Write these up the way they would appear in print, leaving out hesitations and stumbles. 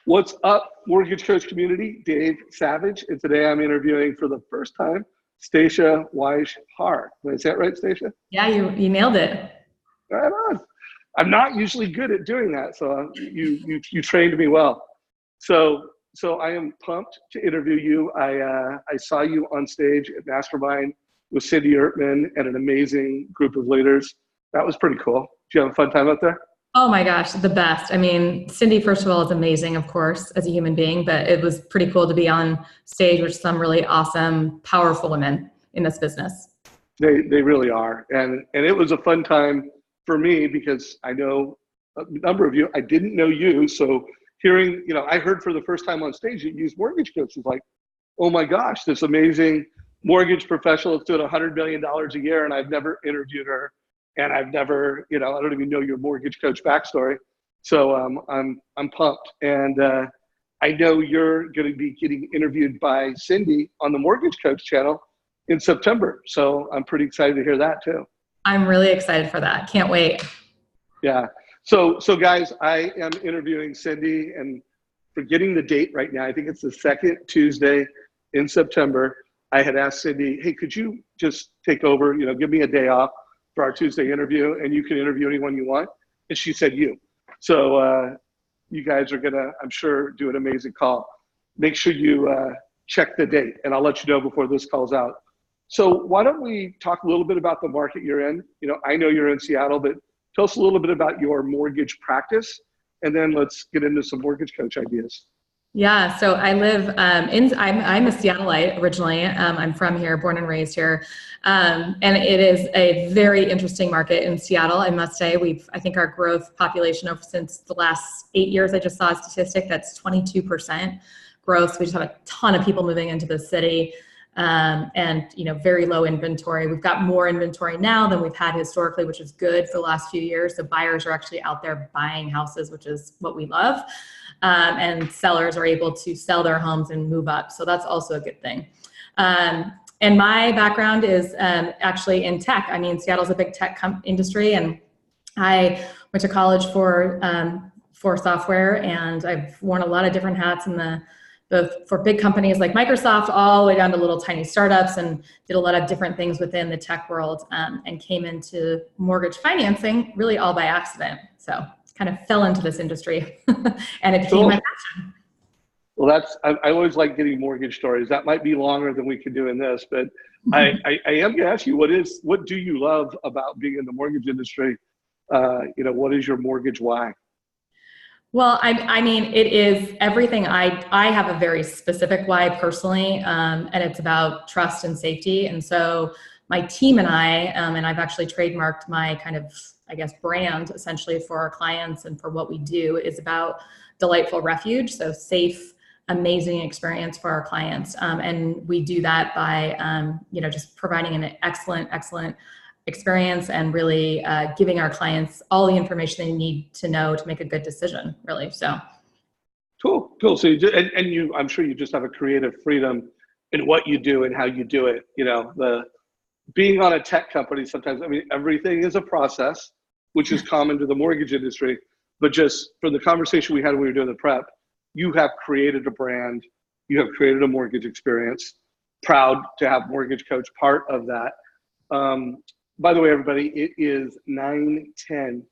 What's up, mortgage coach community? Dave Savage, and today I'm interviewing for the first time Stacia Weishaar. Did I say it right, Stacia? Yeah, you nailed it. Right on. I'm not usually good at doing that, so you trained me well. So I am pumped to interview you. I saw you on stage at Mastermind with Cindy Ertman and an amazing group of leaders. That was pretty cool. Did you have a fun time out there? Oh my gosh, the best. I mean, Cindy, first of all, is amazing, of course, as a human being, but it was pretty cool to be on stage with some really awesome, powerful women in this business. They really are. And it was a fun time for me because I know a number of you. I didn't know you. So hearing, I heard for the first time on stage you use mortgage coaches, like, oh my gosh, this amazing mortgage professional that's doing $100 million a year, and I've never interviewed her. And I've never, I don't even know your mortgage coach backstory. So I'm pumped. And I know you're going to be getting interviewed by Cindy on the Mortgage Coach channel in September. So I'm pretty excited to hear that too. I'm really excited for that. Can't wait. Yeah. So guys, I am interviewing Cindy, and forgetting the date right now. I think it's the second Tuesday in September. I had asked Cindy, hey, could you just take over, give me a day off for our Tuesday interview, and you can interview anyone you want. And she said you. So you guys are gonna, I'm sure, do an amazing call. Make sure you check the date, and I'll let you know before this call's out. So why don't we talk a little bit about the market you're in? I know you're in Seattle, but tell us a little bit about your mortgage practice, and then let's get into some mortgage coach ideas. Yeah, so I live I'm a Seattleite originally. I'm from here, born and raised here. And it is a very interesting market in Seattle, I must say. I think our growth population since the last 8 years, I just saw a statistic that's 22% growth. So we just have a ton of people moving into the city, and very low inventory. We've got more inventory now than we've had historically, which is good for the last few years. So buyers are actually out there buying houses, which is what we love. And sellers are able to sell their homes and move up. So that's also a good thing. And my background is actually in tech. I mean, Seattle's a big tech industry, and I went to college for software, and I've worn a lot of different hats both for big companies like Microsoft, all the way down to little tiny startups, and did a lot of different things within the tech world, and came into mortgage financing really all by accident. So kind of fell into this industry and it became my passion. Well, I always like getting mortgage stories. That might be longer than we can do in this, but I am going to ask you, what do you love about being in the mortgage industry? What is your mortgage why? Well, I mean, it is everything. I have a very specific why personally, and it's about trust and safety. And so my team and and I've actually trademarked my kind of, I guess, brand essentially for our clients and for what we do is about delightful refuge. So safe, amazing experience for our clients. And we do that by, just providing an excellent experience and really giving our clients all the information they need to know to make a good decision, really. So. Cool. So I'm sure you just have a creative freedom in what you do and how you do it. Being on a tech company, sometimes, everything is a process, which is common to the mortgage industry. But just for the conversation we had when we were doing the prep, you have created a brand, you have created a mortgage experience. Proud to have Mortgage Coach part of that. By the way, everybody, it is 9/10,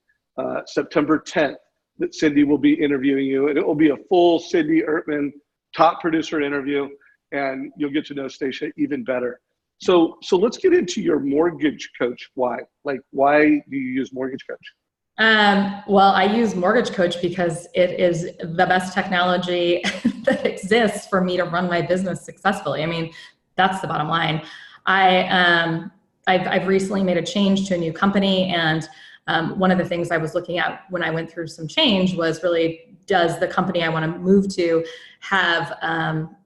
September 10th, that Cindy will be interviewing you. And it will be a full Cindy Ertman, top producer interview, and you'll get to know Stacia even better. So let's get into your Mortgage Coach why. Like, why do you use Mortgage Coach? Well, I use Mortgage Coach because it is the best technology that exists for me to run my business successfully. I mean, that's the bottom line. I've recently made a change to a new company, and one of the things I was looking at when I went through some change was really, does the company I want to move to have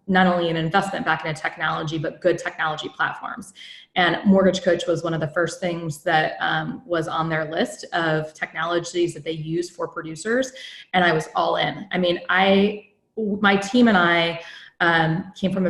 not only an investment back into technology, but good technology platforms? And Mortgage Coach was one of the first things that was on their list of technologies that they use for producers, and I was all in. I mean, my team and I came from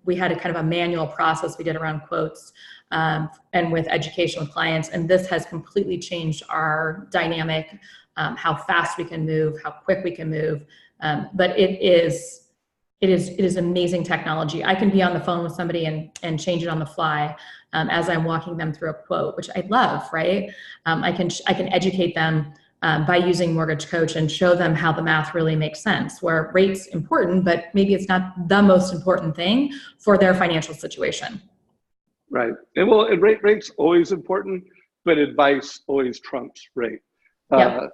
we had a kind of a manual process we did around quotes and with education with clients, and this has completely changed our dynamic, how fast we can move, how quick we can move, But it is amazing technology. I can be on the phone with somebody and change it on the fly as I'm walking them through a quote, which I love, right? I can educate them by using Mortgage Coach and show them how the math really makes sense, where rate's important, but maybe it's not the most important thing for their financial situation. Right. And well, and rate's always important, but advice always trumps rate,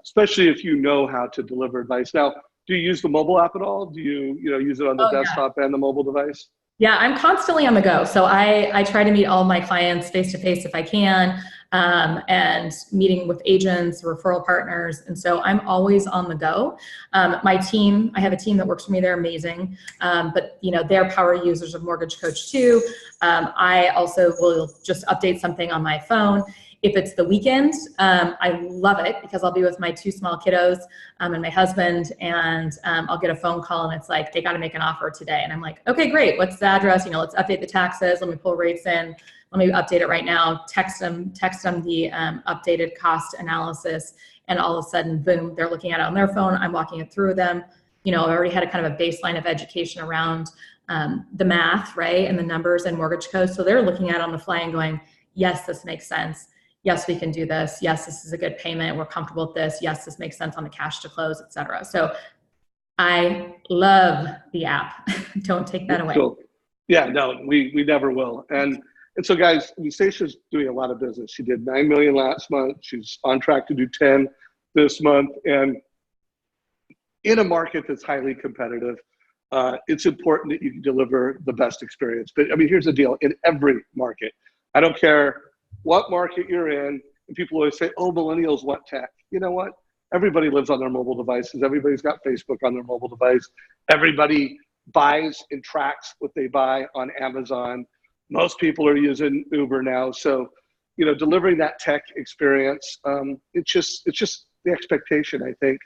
especially if you know how to deliver advice. Now, do you use the mobile app at all? Do you use it on the desktop and the mobile device? Yeah, I'm constantly on the go. So I try to meet all my clients face-to-face if I can, and meeting with agents, referral partners. And so I'm always on the go. My team, I have a team that works for me. They're amazing. But they're power users of Mortgage Coach too. I also will just update something on my phone. If it's the weekend, I love it because I'll be with my 2 small kiddos and my husband, and I'll get a phone call and it's like, they got to make an offer today. And I'm like, okay, great. What's the address? Let's update the taxes. Let me pull rates in. Let me update it right now. Text them the updated cost analysis. And all of a sudden, boom, they're looking at it on their phone. I'm walking it through them. I've already had a kind of a baseline of education around the math, right? And the numbers and Mortgage Coach. So they're looking at it on the fly and going, yes, this makes sense. Yes, we can do this. Yes, this is a good payment. We're comfortable with this. Yes, this makes sense on the cash to close, et cetera. So I love the app. Don't take that away. Cool. Yeah, no, we never will. And so guys, Stacia's doing a lot of business. She did 9 million last month. She's on track to do 10 this month. And in a market that's highly competitive, it's important that you can deliver the best experience. But I mean, here's the deal. In every market, I don't care what market you're in, and people always say, oh, millennials want tech. You know what? Everybody lives on their mobile devices. Everybody's got Facebook on their mobile device. Everybody buys and tracks what they buy on Amazon. Most people are using Uber now. So, delivering that tech experience, it's just the expectation, I think,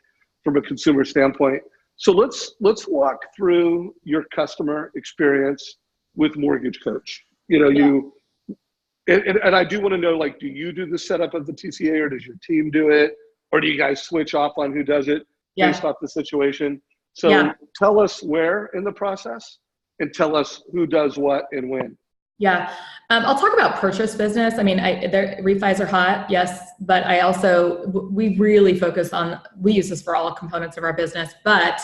from a consumer standpoint. So let's walk through your customer experience with Mortgage Coach. And I do want to know, do you do the setup of the TCA, or does your team do it? Or do you guys switch off on who does it based off the situation? So tell us where in the process, and tell us who does what and when. Yeah, I'll talk about purchase business. I mean, refis are hot, yes, but we really focus on, we use this for all components of our business, but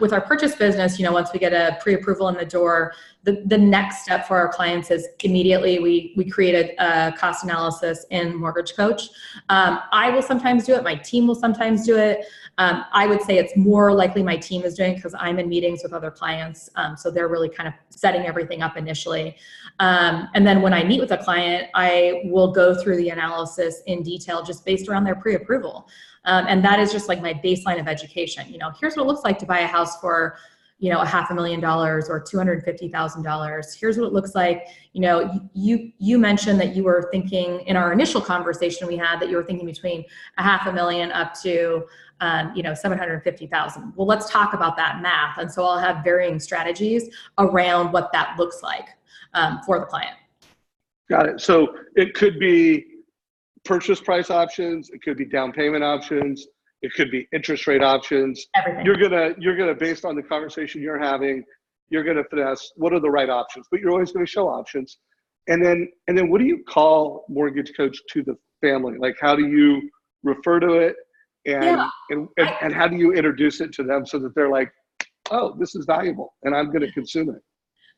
with our purchase business, once we get a pre-approval in the door, the next step for our clients is immediately we create a cost analysis in Mortgage Coach. I will sometimes do it. My team will sometimes do it. I would say it's more likely my team is doing it because I'm in meetings with other clients. So they're really kind of setting everything up initially. And then when I meet with a client, I will go through the analysis in detail just based around their pre-approval. And that is just like my baseline of education. Here's what it looks like to buy a house for, $500,000 or $250,000. Here's what it looks like. You mentioned that you were thinking in our initial conversation we had that you were thinking between $500,000 up to, $750,000. Well, let's talk about that math. And so I'll have varying strategies around what that looks like for the client. Got it. So it could be purchase price options. It could be down payment options. It could be interest rate options. Everything. You're gonna based on the conversation you're having, you're gonna finesse what are the right options, but you're always gonna show options. And then what do you call Mortgage Coach to the family? Like, how do you refer to it, and how do you introduce it to them so that they're like, oh, this is valuable and I'm gonna consume it?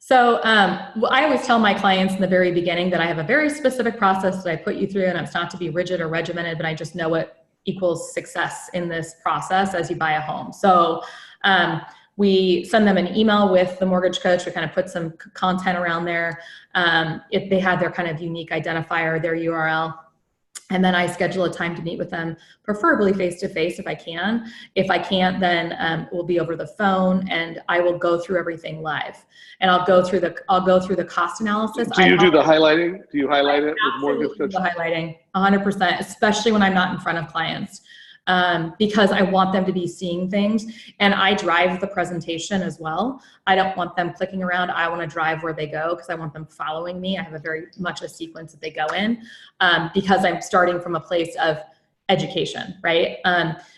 So I always tell my clients in the very beginning that I have a very specific process that I put you through, and it's not to be rigid or regimented, but I just know what equals success in this process as you buy a home. So we send them an email with the Mortgage Coach. We kind of put some content around there. If they have their kind of unique identifier, their URL. And then I schedule a time to meet with them, preferably face-to-face if I can. If I can't, then we'll be over the phone, and I will go through everything live. And I'll go through the cost analysis. Do you do the highlighting? Do you highlight it with Mortgage Coach? The highlighting, 100%, especially when I'm not in front of clients. Because I want them to be seeing things, and I drive the presentation as well. I don't want them clicking around. I want to drive where they go because I want them following me. I have a very much a sequence that they go in because I'm starting from a place of education, right?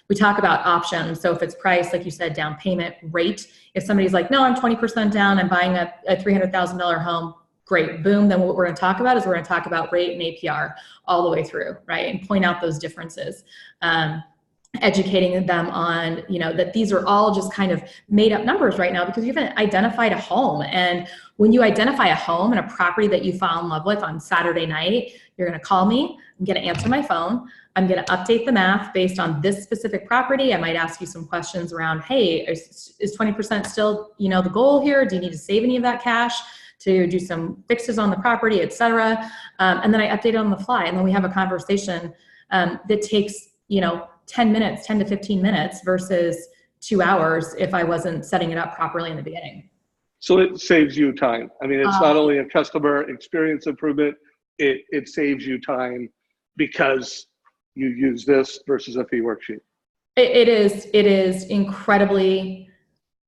We talk about options. So if it's price, like you said, down payment, rate, if somebody's like, no, I'm 20% down, I'm buying a $300,000 home, great, boom. Then what we're going to talk about is we're going to talk about rate and APR all the way through, right? And point out those differences. Educating them on, that these are all just kind of made up numbers right now because you haven't identified a home. And when you identify a home and a property that you fall in love with on Saturday night, you're going to call me. I'm going to answer my phone. I'm going to update the math based on this specific property. I might ask you some questions around, hey, is 20% still, the goal here? Do you need to save any of that cash to do some fixes on the property, et cetera? And then I update it on the fly. And then we have a conversation that takes, 10 minutes, 10 to 15 minutes versus 2 hours if I wasn't setting it up properly in the beginning. So it saves you time. I mean, it's not only a customer experience improvement, it saves you time because you use this versus a fee worksheet. It is incredibly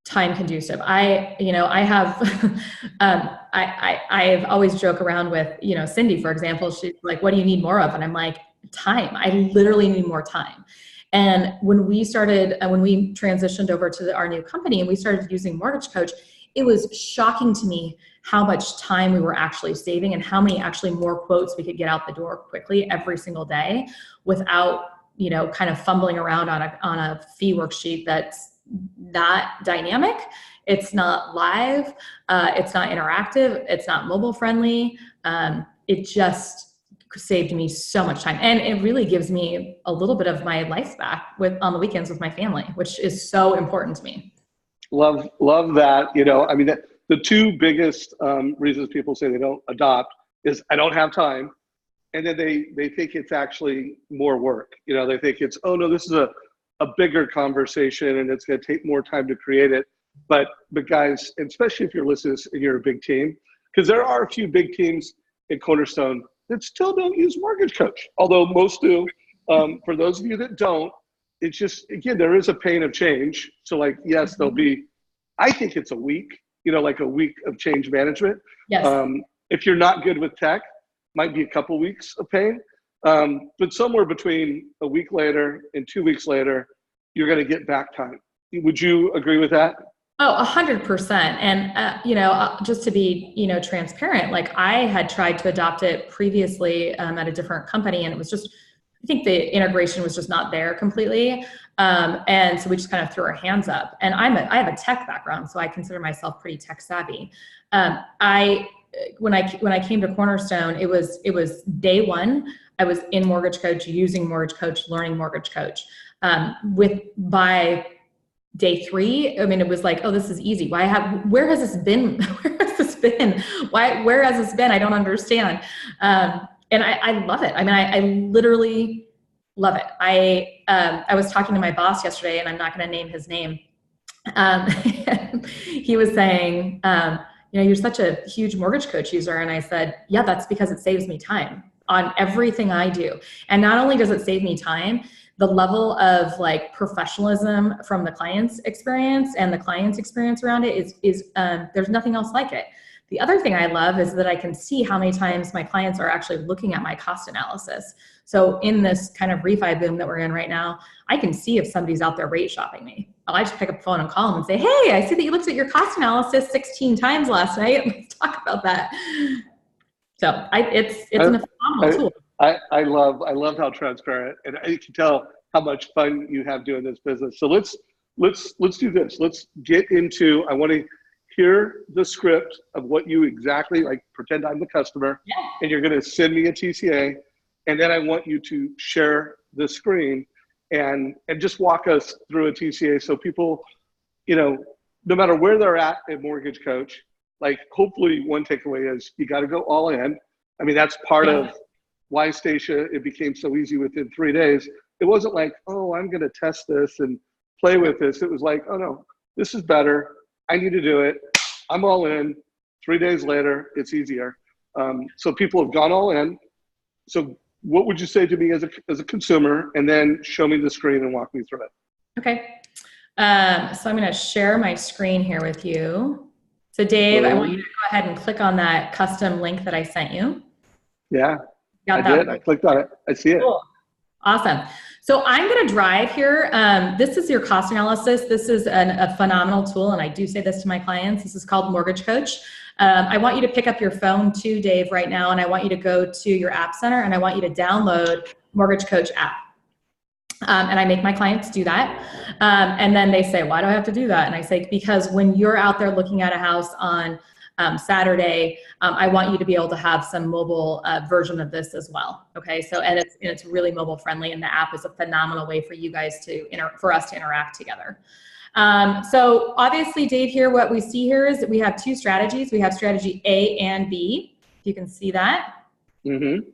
time conducive. I have always joke around with, Cindy, for example. She's like, what do you need more of? And I'm like, time. I literally need more time. And when we transitioned over to our new company and we started using Mortgage Coach, it was shocking to me how much time we were actually saving and how many actually more quotes we could get out the door quickly every single day without, kind of fumbling around on a fee worksheet that's not dynamic. It's not live. It's not interactive. It's not mobile friendly. It just saved me so much time. And it really gives me a little bit of my life back on the weekends with my family, which is so important to me. Love that. I mean, the two biggest reasons people say they don't adopt is I don't have time. And then they think it's actually more work. They think it's, oh no, this is a bigger conversation and it's going to take more time to create it. But guys, especially if you're listening and you're a big team, because there are a few big teams in Cornerstone that still don't use Mortgage Coach, although most do. For those of you that don't, it's just, again, there is a pain of change. So like, yes, there'll be, I think it's a week, like a week of change management. Yes. If you're not good with tech, might be a couple weeks of pain. But somewhere between a week later and 2 weeks later, you're going to get back time. Would you agree with that? Oh, 100%. And, just to be, transparent, like I had tried to adopt it previously at a different company and it was just, I think the integration was just not there completely. And so we just kind of threw our hands up and I have a tech background, so I consider myself pretty tech savvy. When I came to Cornerstone, it was day one. I was in Mortgage Coach, using Mortgage Coach, learning Mortgage Coach. By day 3, I mean, it was like, oh, this is easy. Where has this been? Where has this been? Where has this been? I don't understand. And I love it. I mean, I literally love it. I was talking to my boss yesterday, and I'm not going to name his name. He was saying, you're such a huge Mortgage Coach user. And I said, yeah, that's because it saves me time on everything I do. And not only does it save me time, the level of like professionalism from the client's experience and the client's experience around it is there's nothing else like it. The other thing I love is that I can see how many times my clients are actually looking at my cost analysis. So in this kind of refi boom that we're in right now, I can see if somebody's out there rate shopping me. I just pick up the phone and call them and say, hey, I see that you looked at your cost analysis 16 times last night. Let's talk about that. So it's a phenomenal tool. I love how transparent, and I can tell how much fun you have doing this business. So let's do this. Let's get into, I want to hear the script of what you exactly, like pretend I'm the customer, yeah. And you're going to send me a TCA, and then I want you to share the screen and just walk us through a TCA so people, no matter where they're at Mortgage Coach, like hopefully one takeaway is you got to go all in. I mean, that's part of why Stacia, it became so easy within 3 days. It wasn't like, oh, I'm going to test this and play with this. It was like, oh no, this is better. I need to do it. I'm all in. 3 days later, it's easier. So people have gone all in. So what would you say to me as a consumer, and then show me the screen and walk me through it? Okay. So I'm going to share my screen here with you. So Dave, I want you to go ahead and click on that custom link that I sent you. Yeah, I did. I clicked on it. I see it. Cool. Awesome. So I'm going to drive here. This is your cost analysis. This is a phenomenal tool, and I do say this to my clients. This is called Mortgage Coach. I want you to pick up your phone too, Dave, right now, and I want you to go to your App Center, and I want you to download Mortgage Coach app. And I make my clients do that. And then they say, why do I have to do that? And I say, because when you're out there looking at a house on Saturday, I want you to be able to have some mobile version of this as well. Okay, so and it's really mobile friendly, and the app is a phenomenal way for you guys for us to interact together. So obviously, Dave, here what we see here is that we have two strategies. We have strategy A and B. If you can see that. Mm-hmm.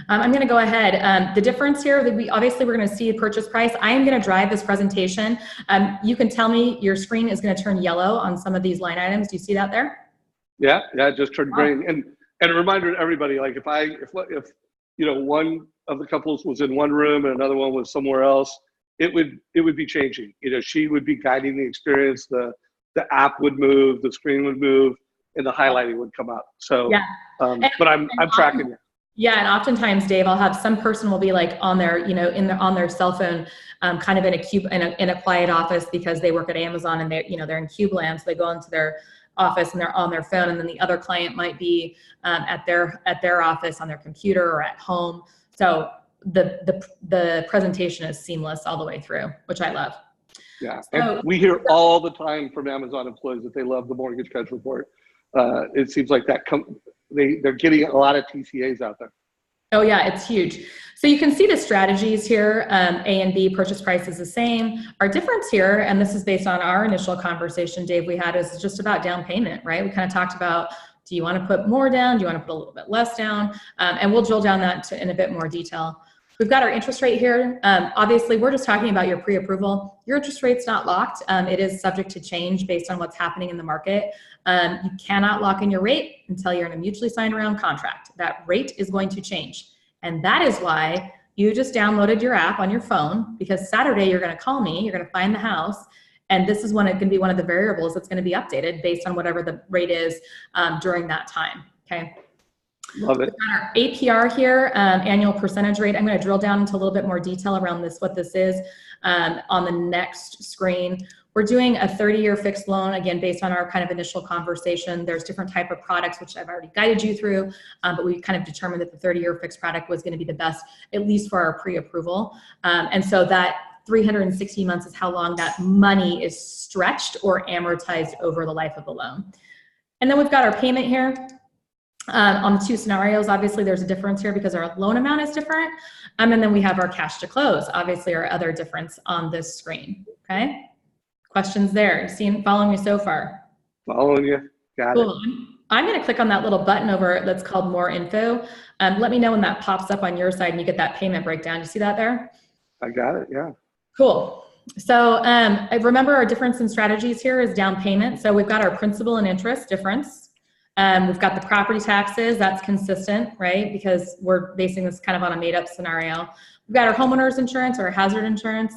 I'm going to go ahead. The difference here, that we're going to see a purchase price. I am going to drive this presentation. You can tell me your screen is going to turn yellow on some of these line items. Do you see that there? Yeah, it just turned green. And a reminder to everybody, like if you know, one of the couples was in one room and another one was somewhere else, it would be changing. You know, she would be guiding the experience. The app would move, the screen would move, and the highlighting would come up. So, yeah. But I'm tracking you. Yeah, and oftentimes, Dave, I'll have some person will be like on their, you know, on their cell phone, kind of in a quiet office because they work at Amazon and they're in cube land, so they go into their office and they're on their phone, and then the other client might be at their office on their computer or at home. So the presentation is seamless all the way through, which I love. Yeah, and we hear all the time from Amazon employees that they love the Mortgage Coach report. It seems like they're getting a lot of TCAs out there. Oh yeah, it's huge. So you can see the strategies here. A and B, purchase price is the same. Our difference here, and this is based on our initial conversation, Dave, we had, is just about down payment, right? We kind of talked about, do you want to put more down? Do you want to put a little bit less down? And we'll drill down that in a bit more detail. We've got our interest rate here. Obviously, we're just talking about your pre-approval. Your interest rate's not locked. It is subject to change based on what's happening in the market. You cannot lock in your rate until you're in a mutually signed around contract. That rate is going to change. And that is why you just downloaded your app on your phone, because Saturday you're going to call me, you're going to find the house, and this is when it can be one of the variables that's going to be updated based on whatever the rate is during that time. Okay. Love it. We've got our APR here, annual percentage rate. I'm going to drill down into a little bit more detail around this, what this is on the next screen. We're doing a 30-year fixed loan, again, based on our kind of initial conversation. There's different type of products, which I've already guided you through, but we kind of determined that the 30-year fixed product was going to be the best, at least for our pre-approval. And so that 360 months is how long that money is stretched or amortized over the life of the loan. And then we've got our payment here. On the two scenarios, obviously there's a difference here because our loan amount is different. And then we have our cash to close, obviously our other difference on this screen, okay? Questions there? Following me so far? Following you, got it. I'm gonna click on that little button over that's called More Info. Let me know when that pops up on your side and you get that payment breakdown. You see that there? I got it, yeah. Cool. So remember our difference in strategies here is down payment. So we've got our principal and interest difference. We've got the property taxes, that's consistent, right? Because we're basing this kind of on a made up scenario. We've got our homeowner's insurance or hazard insurance.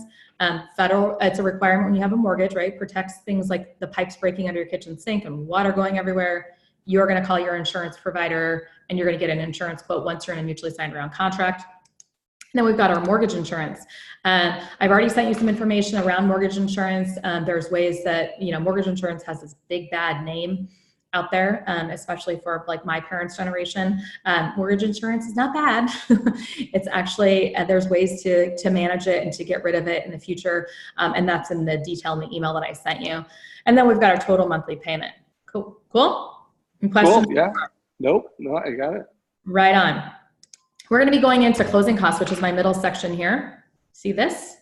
Federal, it's a requirement when you have a mortgage, right? Protects things like the pipes breaking under your kitchen sink and water going everywhere. You're gonna call your insurance provider and you're gonna get an insurance quote once you're in a mutually signed around contract. And then we've got our mortgage insurance. I've already sent you some information around mortgage insurance. There's ways that, you know, mortgage insurance has this big bad name out there, especially for like my parents' generation. Mortgage insurance is not bad. It's actually, there's ways to manage it and to get rid of it in the future. And that's in the detail in the email that I sent you. And then we've got our total monthly payment. Cool. Any questions? Cool, yeah. Nope, no, I got it. Right on. We're gonna be going into closing costs, which is my middle section here. See this?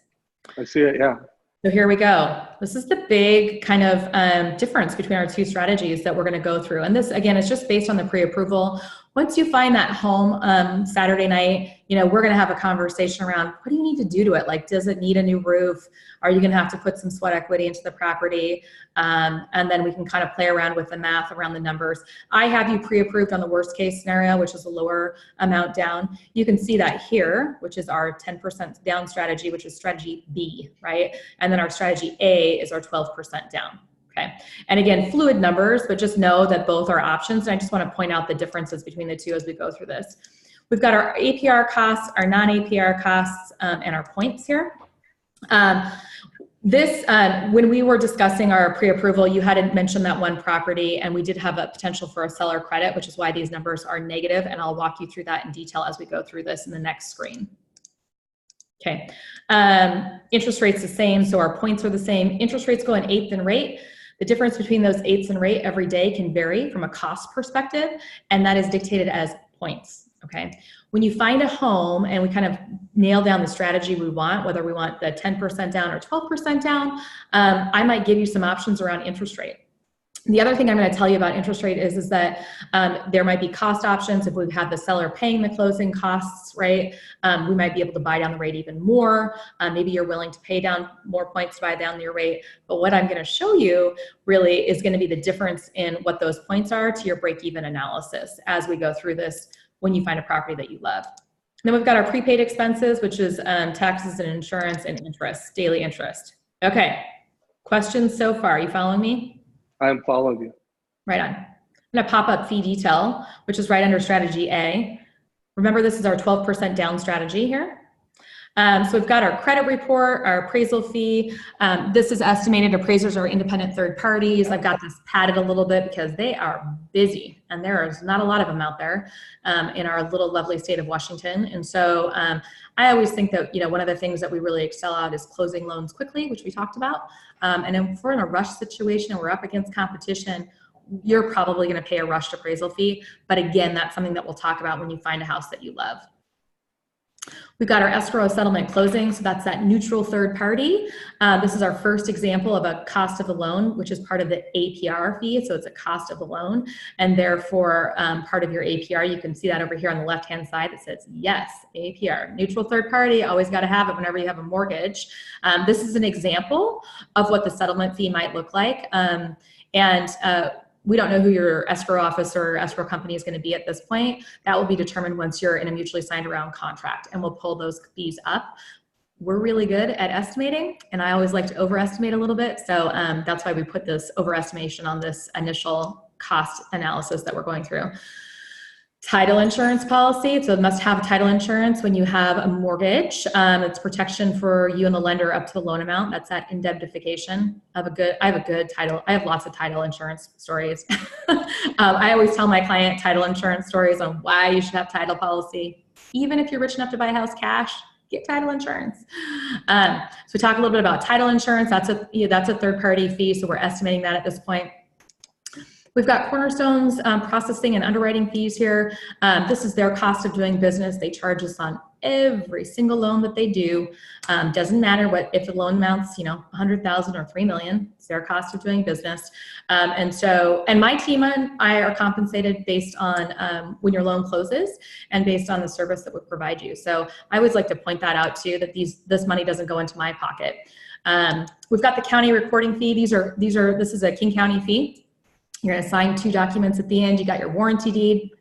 I see it, yeah. So here we go. This is the big kind of difference between our two strategies that we're going to go through. And this, again, is just based on the pre-approval. Once you find that home Saturday night, you know, we're going to have a conversation around what do you need to do to it? Like, does it need a new roof? Are you going to have to put some sweat equity into the property? And then we can kind of play around with the math around the numbers. I have you pre-approved on the worst case scenario, which is a lower amount down. You can see that here, which is our 10% down strategy, which is strategy B, right? And then our strategy A is our 12% down. Okay. And again, fluid numbers, but just know that both are options. And I just want to point out the differences between the two as we go through this. We've got our APR costs, our non-APR costs, and our points here. When we were discussing our pre-approval, you hadn't mentioned that one property, and we did have a potential for a seller credit, which is why these numbers are negative, and I'll walk you through that in detail as we go through this in the next screen. Okay, interest rate's the same, so our points are the same. Interest rates go in eighth and rate. The difference between those eighths and rate every day can vary from a cost perspective, and that is dictated as points, okay? When you find a home and we kind of nail down the strategy we want, whether we want the 10% down or 12% down, I might give you some options around interest rate. The other thing I'm going to tell you about interest rate is that there might be cost options. If we have the seller paying the closing costs, right, we might be able to buy down the rate even more. Maybe you're willing to pay down more points to buy down your rate. But what I'm going to show you really is going to be the difference in what those points are to your break-even analysis as we go through this when you find a property that you love. Then we've got our prepaid expenses, which is taxes and insurance and interest, daily interest. Okay, questions so far? You following me? I'm following you. Right on. I'm gonna pop up fee detail, which is right under strategy A. Remember, this is our 12% down strategy here. So we've got our credit report, our appraisal fee. This is estimated. Appraisers are independent third parties. I've got this padded a little bit because they are busy, and there is not a lot of them out there in our little lovely state of Washington. And so I always think that, you know, one of the things that we really excel at is closing loans quickly, which we talked about. And if we're in a rush situation and we're up against competition, you're probably going to pay a rushed appraisal fee. But again, that's something that we'll talk about when you find a house that you love. We've got our escrow settlement closing, so that's that neutral third party. This is our first example of a cost of the loan, which is part of the APR fee, so it's a cost of the loan, and therefore part of your APR. You can see that over here on the left-hand side. It says, yes, APR, neutral third party, always got to have it whenever you have a mortgage. This is an example of what the settlement fee might look like, we don't know who your escrow office or escrow company is going to be at this point. That will be determined once you're in a mutually signed around contract, and we'll pull those fees up. We're really good at estimating, and I always like to overestimate a little bit. So that's why we put this overestimation on this initial cost analysis that we're going through. Title insurance policy, so it must have title insurance when you have a mortgage. It's protection for you and the lender up to the loan amount. That's that indemnification. I have a good title. I have lots of title insurance stories. I always tell my client title insurance stories on why you should have title policy. Even if you're rich enough to buy a house cash, get title insurance. So we talk a little bit about title insurance. That's a third party fee, so we're estimating that at this point. We've got Cornerstone's processing and underwriting fees here. This is their cost of doing business. They charge us on every single loan that they do. Doesn't matter if the loan amounts, you know, 100,000 or 3 million. It's their cost of doing business. And my team and I are compensated based on when your loan closes and based on the service that we provide you. So I always like to point that out too, that this money doesn't go into my pocket. We've got the county recording fee. This is a King County fee. You're going to sign 2 documents at the end. You got your warranty deed.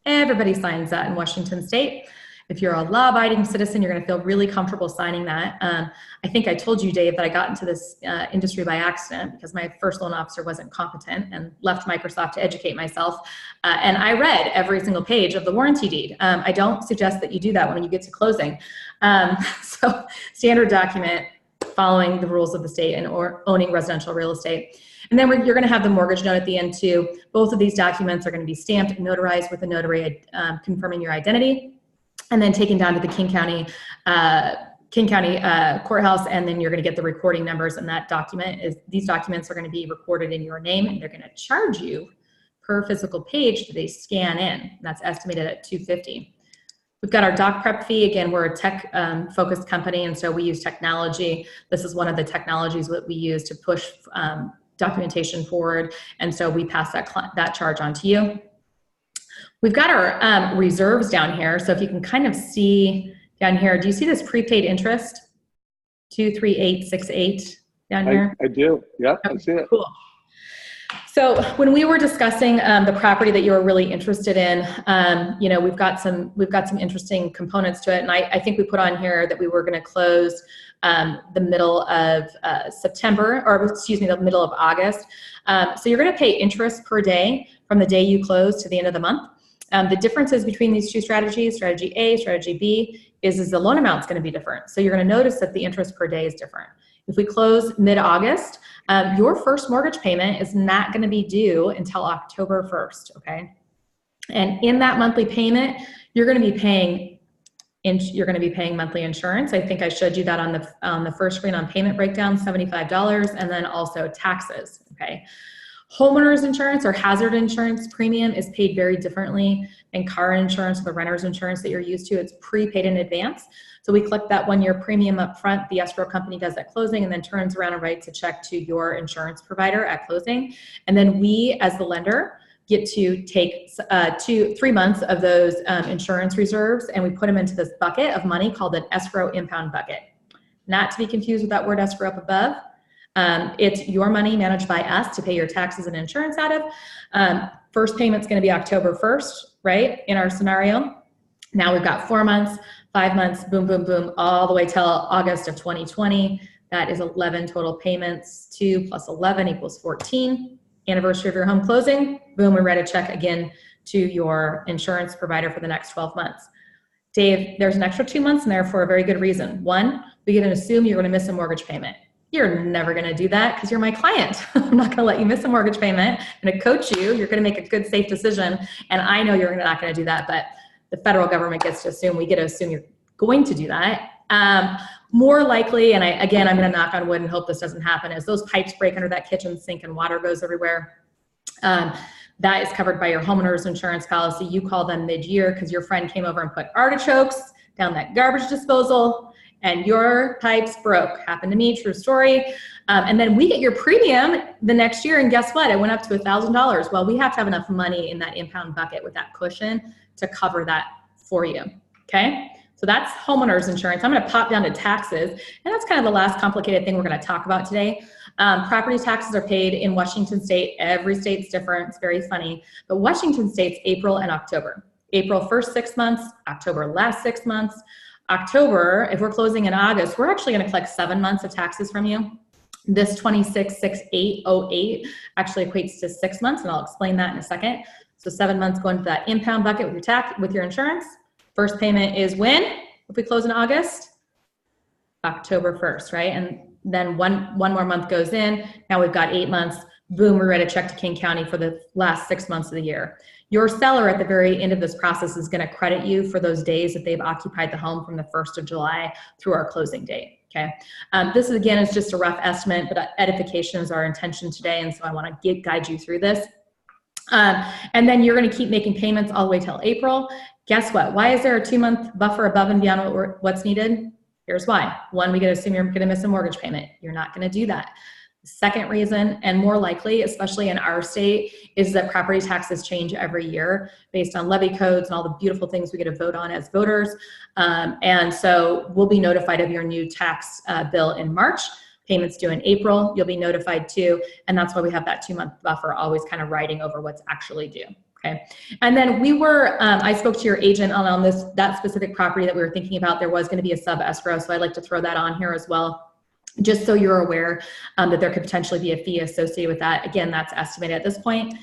Everybody signs that in Washington State. If you're a law-abiding citizen, you're going to feel really comfortable signing that. I think I told you, Dave, that I got into this industry by accident because my first loan officer wasn't competent and left Microsoft to educate myself. And I read every single page of the warranty deed. I don't suggest that you do that when you get to closing. So standard document following the rules of the state and or owning residential real estate. And then you're going to have the mortgage note at the end too. Both of these documents are going to be stamped and notarized with a notary confirming your identity, and then taken down to the King County courthouse, and then you're going to get the recording numbers. And these documents are going to be recorded in your name, and they're going to charge you per physical page that they scan in. That's estimated at $250. We've got our doc prep fee. Again, we're a tech focused company, and so we use technology. This is one of the technologies that we use to push documentation forward, and so we pass that charge on to you. We've got our reserves down here, so if you can kind of see down here, do you see this prepaid interest? 23868 down here? I do, yeah, okay, I see it. Cool. So when we were discussing the property that you were really interested in, you know, we've got some interesting components to it, and I think we put on here that we were going to close the middle of September, or excuse me, the middle of August. So you're going to pay interest per day from the day you close to the end of the month. The differences between these two strategies, strategy A, strategy B, is the loan amount is going to be different. So you're going to notice that the interest per day is different. If we close mid-August, your first mortgage payment is not going to be due until October 1st, okay? And in that monthly payment, you're going to be paying monthly insurance. I think I showed you that on the first screen on payment breakdown, $75, and then also taxes, okay? Homeowners insurance or hazard insurance premium is paid very differently than car insurance or the renter's insurance that you're used to. It's prepaid in advance. So we collect that 1 year premium up front. The escrow company does at closing and then turns around and writes a check to your insurance provider at closing. And then we, as the lender, get to take 3 months of those insurance reserves, and we put them into this bucket of money called an escrow impound bucket. Not to be confused with that word escrow up above. It's your money managed by us to pay your taxes and insurance out of. First payment's going to be October 1st, right, in our scenario. Now we've got 4 months, 5 months, boom, boom, boom, all the way till August of 2020. That is 11 total payments. 2 plus 11 equals 14. Anniversary of your home closing, boom, we write a check again to your insurance provider for the next 12 months. Dave, there's an extra 2 months in there for a very good reason. One, we can assume you're going to miss a mortgage payment. You're never going to do that because you're my client. I'm not going to let you miss a mortgage payment. I'm going to coach you. You're going to make a good, safe decision. And I know you're not going to do that, but the federal government gets to assume, we get to assume you're going to do that. More likely, and I'm going to knock on wood and hope this doesn't happen, is those pipes break under that kitchen sink and water goes everywhere. That is covered by your homeowner's insurance policy. You call them mid-year because your friend came over and put artichokes down that garbage disposal and your pipes broke. Happened to me, true story. And then we get your premium the next year, and guess what? It went up to $1,000. Well, we have to have enough money in that impound bucket with that cushion to cover that for you, okay? So that's homeowner's insurance. I'm going to pop down to taxes, and that's kind of the last complicated thing we're going to talk about today. Property taxes are paid in Washington State. Every state's different. It's very funny. But Washington State's April and October. April first 6 months, October last 6 months. October, if we're closing in August, we're actually going to collect 7 months of taxes from you. This 266808 actually equates to 6 months, and I'll explain that in a second. So 7 months going to that impound bucket with your insurance. First payment is when? If we close in August? October 1st, right? And then one more month goes in. Now we've got 8 months. Boom, we write a check to King County for the last 6 months of the year. Your seller at the very end of this process is going to credit you for those days that they've occupied the home from the 1st of July through our closing date, okay? This, again, is just a rough estimate, but edification is our intention today, and so I want to guide you through this. And then you're going to keep making payments all the way till April. Guess what? Why is there a 2 month buffer above and beyond what's needed? Here's why. One, we can assume you're going to miss a mortgage payment. You're not going to do that. The second reason, and more likely, especially in our state, is that property taxes change every year based on levy codes and all the beautiful things we get to vote on as voters. And so we'll be notified of your new tax bill in March. Payments due in April, you'll be notified too. And that's why we have that 2 month buffer always kind of riding over what's actually due. Okay. And then we were, I spoke to your agent on that specific property that we were thinking about. There was going to be a sub escrow. So I'd like to throw that on here as well, just so you're aware that there could potentially be a fee associated with that. Again, that's estimated at this point.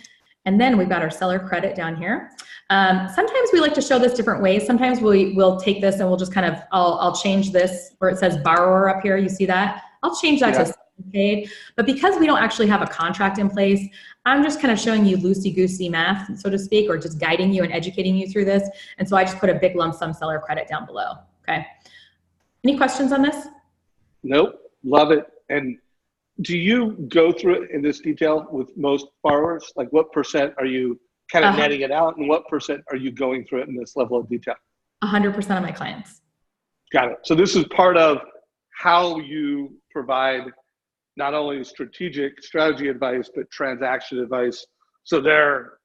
And then we've got our seller credit down here. Sometimes we like to show this different ways. Sometimes we'll take this and we'll just kind of, I'll change this where it says borrower up here. You see that? I'll change that to paid. But because we don't actually have a contract in place, I'm just kind of showing you loosey-goosey math, so to speak, or just guiding you and educating you through this. And so I just put a big lump sum seller credit down below. Okay. Any questions on this? Nope. Love it. And do you go through it in this detail with most borrowers? Like what percent are you kind of netting it out, and what percent are you going through it in this level of detail? 100% of my clients. Got it. So this is part of how you provide not only strategy advice, but transaction advice. So they're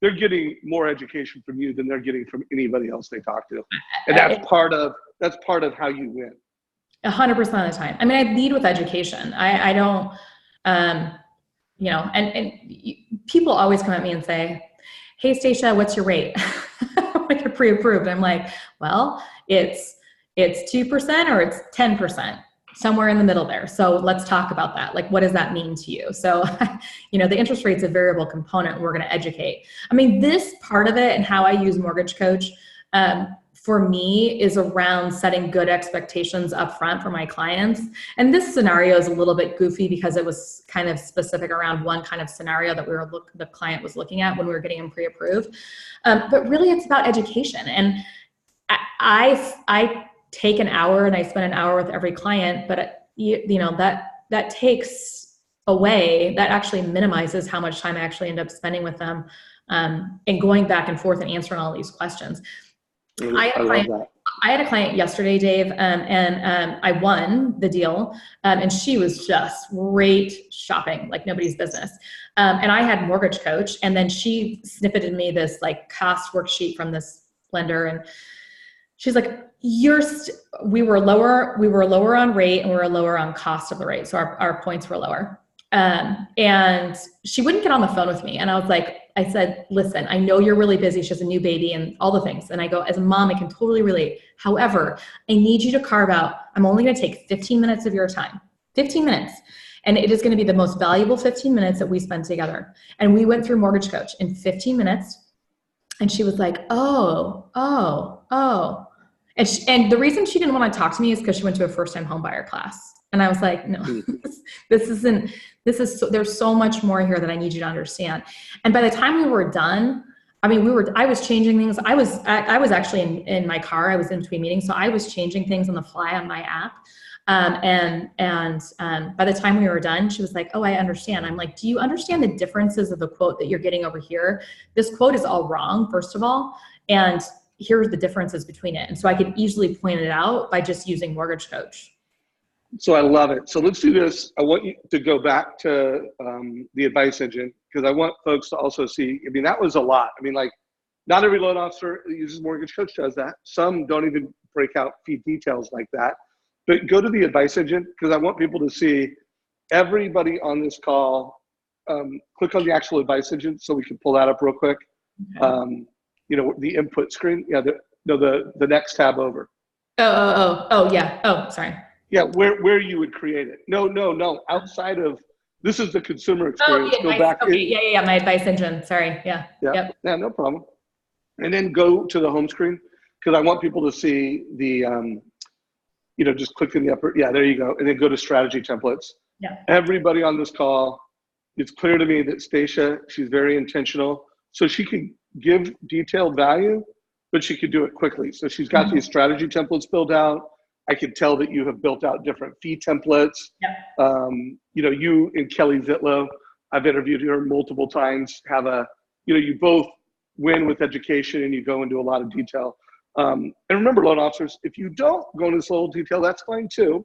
getting more education from you than they're getting from anybody else they talk to. And that's part of how you win. 100% of the time. I mean, I lead with education. I don't, and people always come at me and say, hey, Stacia, what's your rate? Like you're pre-approved. I'm like, well, it's 2% or it's 10%. somewhere in the middle there. So let's talk about that. Like, what does that mean to you? So, the interest rate's a variable component. We're going to educate. I mean, this part of it and how I use Mortgage Coach, for me, is around setting good expectations up front for my clients. And this scenario is a little bit goofy because it was kind of specific around one kind of scenario that the client was looking at when we were getting them pre-approved. But really, it's about education. And I take an hour and I spend an hour with every client, but that takes away, that actually minimizes how much time I actually end up spending with them, and going back and forth and answering all these questions. I had a client yesterday, Dave, and I won the deal, and she was just great shopping, like nobody's business. And I had Mortgage Coach, and then she snippeted me this like cost worksheet from this lender, and she's like, we were lower on rate and we were lower on cost of the rate. So our points were lower. And she wouldn't get on the phone with me. And I said, listen, I know you're really busy. She has a new baby and all the things. And I go, as a mom, I can totally relate. However, I need you to carve out, I'm only going to take 15 minutes of your time, 15 minutes. And it is going to be the most valuable 15 minutes that we spend together. And we went through Mortgage Coach in 15 minutes. And she was like, oh. And the reason she didn't want to talk to me is because she went to a first-time home buyer class. And I was like, no, there's so much more here that I need you to understand. And by the time we were done, I was changing things. I was actually in my car. I was in between meetings. So I was changing things on the fly on my app. And by the time we were done, she was like, oh, I understand. I'm like, do you understand the differences of the quote that you're getting over here? This quote is all wrong, first of all. And here's the differences between it. And so I could easily point it out by just using Mortgage Coach. So I love it. So let's do this. I want you to go back to the advice engine, because I want folks to also see, that was a lot. Like, not every loan officer that uses Mortgage Coach does that. Some don't even break out fee details like that. But go to the advice engine, because I want people to see everybody on this call. Click on the actual advice engine so we can pull that up real quick. Okay. The input screen. Yeah, the next tab over. Oh, yeah. Oh, sorry. Yeah, where you would create it. No. Outside of, this is the consumer experience. Oh, go back. Okay, yeah. My advice engine. Sorry. Yeah. Yep. Yeah, no problem. And then go to the home screen, because I want people to see the, just click in the upper. Yeah, there you go. And then go to strategy templates. Yeah. Everybody on this call, it's clear to me that Stacia, she's very intentional. So she can give detailed value, but she could do it quickly. So she's got these strategy templates built out. I can tell that you have built out different fee templates. Yep. You and Kelly Zitlow, I've interviewed her multiple times, you both win with education and you go into a lot of detail. And remember, loan officers, if you don't go into this level of detail, that's fine too.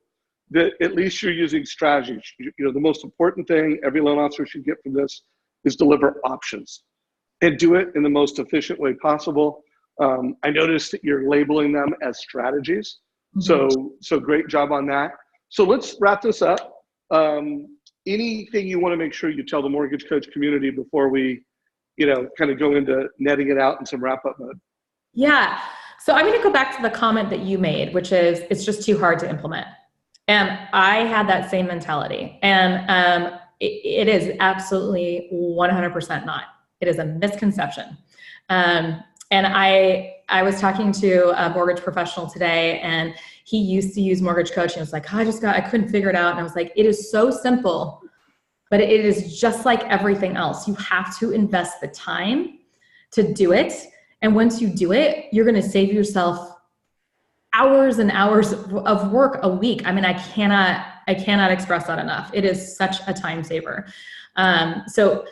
That at least you're using strategies. The most important thing every loan officer should get from this is deliver options and do it in the most efficient way possible. I noticed that you're labeling them as strategies. Mm-hmm. So great job on that. So let's wrap this up. Anything you want to make sure you tell the Mortgage Coach community before we, kind of go into netting it out in some wrap up mode? Yeah. So I'm going to go back to the comment that you made, which is it's just too hard to implement. And I had that same mentality. And it is absolutely 100% not. It is a misconception. And I was talking to a mortgage professional today, and he used to use Mortgage Coach, and was like, I couldn't figure it out. And I was like, it is so simple, but it is just like everything else. You have to invest the time to do it. And once you do it, you're going to save yourself hours and hours of work a week. I cannot express that enough. It is such a time saver. So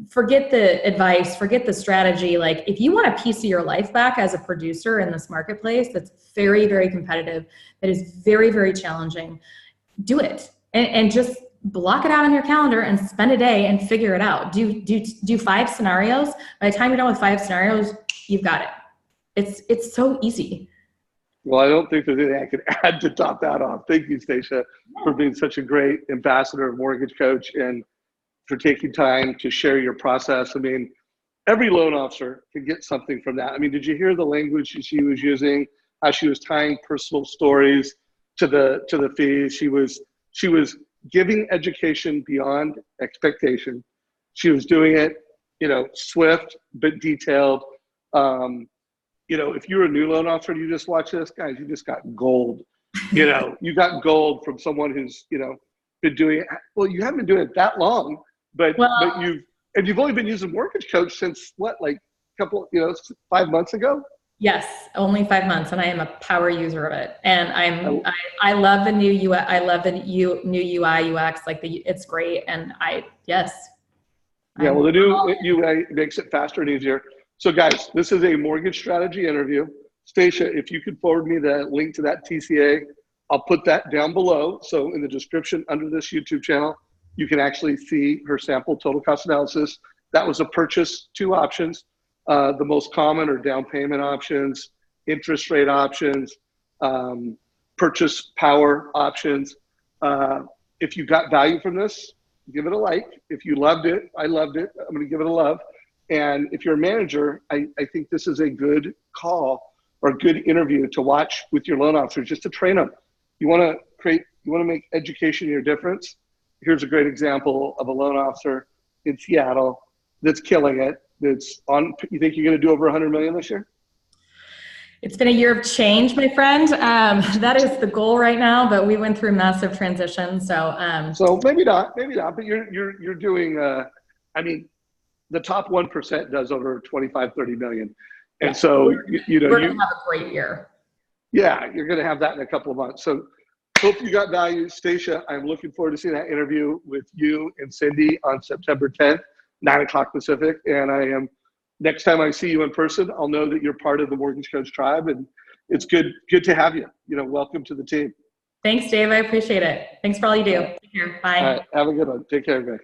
forget the advice, forget the strategy. Like, if you want a piece of your life back as a producer in this marketplace that's very, very competitive, that is very, very challenging, do it. And just block it out on your calendar and spend a day and figure it out. Do 5 scenarios. By the time you're done with 5 scenarios, you've got it. It's so easy. Well, I don't think there's anything I could add to top that off. Thank you, Stacia, for being such a great ambassador of Mortgage Coach and for taking time to share your process. Every loan officer can get something from that. Did you hear the language she was using, how she was tying personal stories to the fees. She was giving education beyond expectation. She was doing it, swift but detailed. If you're a new loan officer and you just watch this, guys, you just got gold. You got gold from someone who's, been doing it. Well, you haven't been doing it that long, but you've only been using Mortgage Coach since what, like a couple, 5 months ago? Yes, only 5 months, and I am a power user of it. And I love the new UI. I love the new UI UX. It's great. And yes. Yeah, well, the new UI makes it faster and easier. So guys, this is a mortgage strategy interview. Stacia, if you could forward me the link to that TCA, I'll put that down below. So in the description under this YouTube channel, you can actually see her sample total cost analysis. That was a purchase, 2 options. The most common are down payment options, interest rate options, purchase power options. If you got value from this, give it a like. If you loved it, I loved it, I'm gonna give it a love. And if you're a manager, I think this is a good call or a good interview to watch with your loan officers, just to train them. You wanna make education your difference. Here's a great example of a loan officer in Seattle that's killing it. You think you're going to do over 100 million this year? It's been a year of change, my friend. That is the goal right now, but we went through massive transition. So maybe not, but you're doing, the top 1% does over 25, 30 million. And so, we're going to have a great year. Yeah, you're going to have that in a couple of months. So hope you got value. Stacia, I'm looking forward to seeing that interview with you and Cindy on September 10th, 9 o'clock Pacific. And next time I see you in person, I'll know that you're part of the Mortgage Coach tribe, and it's good to have you. Welcome to the team. Thanks, Dave. I appreciate it. Thanks for all you do. Take care. Bye. All right. Have a good one. Take care, guys.